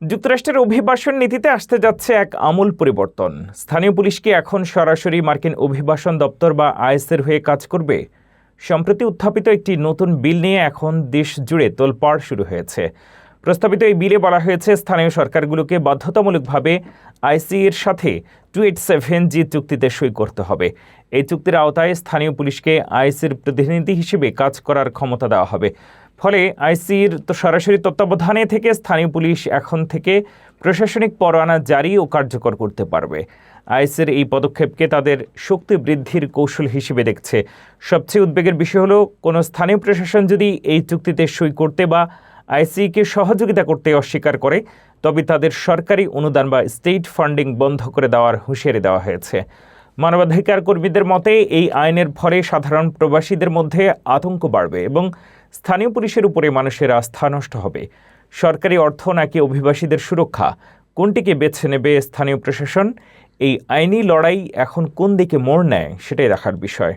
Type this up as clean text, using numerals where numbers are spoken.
যুক্তরাষ্ট্রের অভিবাসন নীতিতে আসতে যাচ্ছে এক আমূল পরিবর্তন। স্থানীয় পুলিশকে এখন সরাসরি মার্কিন অভিবাসন দপ্তর বা আইএসের হয়ে কাজ করবে। সম্প্রতি উত্থাপিত একটি নতুন বিল নিয়ে এখন দেশ জুড়ে তোলপাড় শুরু হয়েছে। প্রস্তাবিত এই বিলে বলা হয়েছে স্থানীয় সরকারগুলোকে বাধ্যতামূলকভাবে আইসিএর সাথে 287G চুক্তিতে সই করতে হবে। এই চুক্তির আওতায় স্থানীয় পুলিশকে আইসির প্রতিনিধি হিসেবে কাজ করার ক্ষমতা দেওয়া হবে। ফলে আইসির সরাসরি তত্ত্বাবধানে থেকে স্থানীয় পুলিশ এখন থেকে প্রশাসনিক পরোয়ানা জারি ও কার্যকর করতে পারবে। আইসির এই পদক্ষেপকে তাদের শক্তি বৃদ্ধির কৌশল হিসেবে দেখছে। সবচেয়ে উদ্বেগের বিষয় হলো, কোনো স্থানীয় প্রশাসন যদি এই চুক্তিতে সই করতে বা আইসিকে সহযোগিতা করতে অস্বীকার করে, তবে তাদের সরকারি অনুদান বা স্টেট ফান্ডিং বন্ধ করে দেওয়ার হুঁশিয়ারি দেওয়া হয়েছে। মানবাধিকার কর্মীদের মতে এই আইনের ফলে সাধারণ প্রবাসীদের মধ্যে আতঙ্ক বাড়বে এবং স্থানীয় পুলিশের উপরে মানুষের আস্থা নষ্ট হবে। সরকারি অর্থ নাকি অভিবাসীদের সুরক্ষা, কোনটিকে বেছে নেবে স্থানীয় প্রশাসন? এই আইনি লড়াই এখন কোন দিকে মোড় নেয়, সেটাই দেখার বিষয়।